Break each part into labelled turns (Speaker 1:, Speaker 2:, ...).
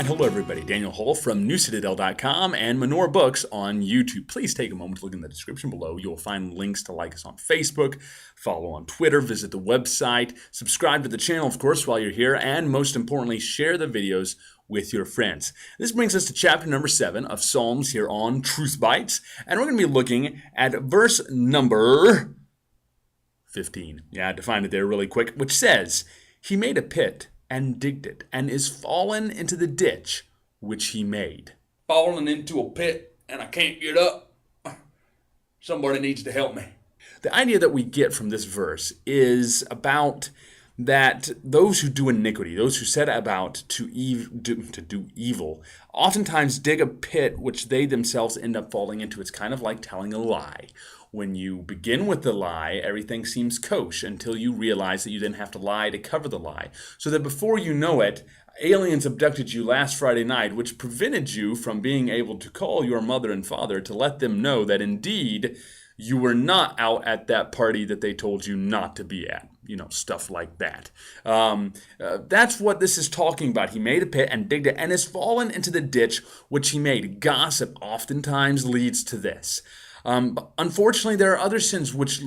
Speaker 1: Alright, hello everybody. Daniel Hull from NewCitadel.com and Manure Books on YouTube. Please take a moment to look in the description below. You'll find links to like us on Facebook, follow on Twitter, visit the website, subscribe to the channel, of course, while you're here, and most importantly, share the videos with your friends. This brings us to chapter number 7 of Psalms here on Truth Bites, and we're going to be looking at verse number 15. Yeah, I had to find it there really quick, which says, "He made a pit and digged it, and is fallen into the ditch which he made."
Speaker 2: Falling into a pit and I can't get up. Somebody needs to help me.
Speaker 1: The idea that we get from this verse is about that those who do iniquity, those who set about to do evil, oftentimes dig a pit which they themselves end up falling into. It's kind of like telling a lie. When you begin with the lie, everything seems kosher until you realize that you then have to lie to cover the lie. So that before you know it, aliens abducted you last Friday night, which prevented you from being able to call your mother and father to let them know that indeed you were not out at that party that they told you not to be at. You know, stuff like that. That's what this is talking about. He made a pit and digged it and has fallen into the ditch which he made. Gossip oftentimes leads to this. Unfortunately, there are other sins which,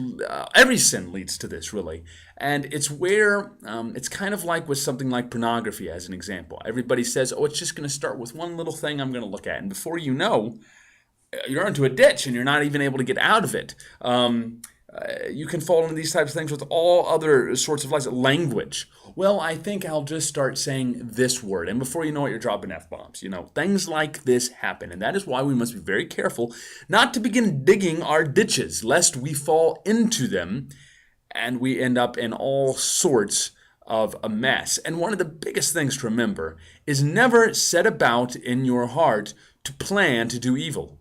Speaker 1: every sin leads to this, really. And it's where, it's kind of like with something like pornography, as an example. Everybody says, oh, it's just going to start with one little thing I'm going to look at. And before you know, you're into a ditch and you're not even able to get out of it. You can fall into these types of things with all other sorts of lies. Language. Well, I think I'll just start saying this word. And before you know it, you're dropping F-bombs. You know, things like this happen. And that is why we must be very careful not to begin digging our ditches, lest we fall into them and we end up in all sorts of a mess. And one of the biggest things to remember is never set about in your heart to plan to do evil.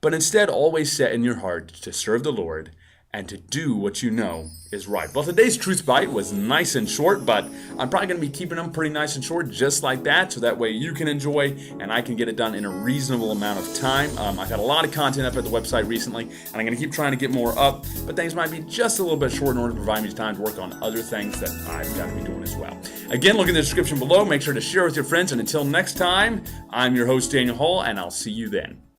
Speaker 1: But instead, always set in your heart to serve the Lord and to do what you know is right. Well, today's Truth Bite was nice and short, but I'm probably going to be keeping them pretty nice and short just like that, so that way you can enjoy and I can get it done in a reasonable amount of time. I've had a lot of content up at the website recently, and I'm going to keep trying to get more up, but things might be just a little bit short in order to provide me time to work on other things that I've got to be doing as well. Again, look in the description below. Make sure to share with your friends, and until next time, I'm your host, Daniel Hull, and I'll see you then.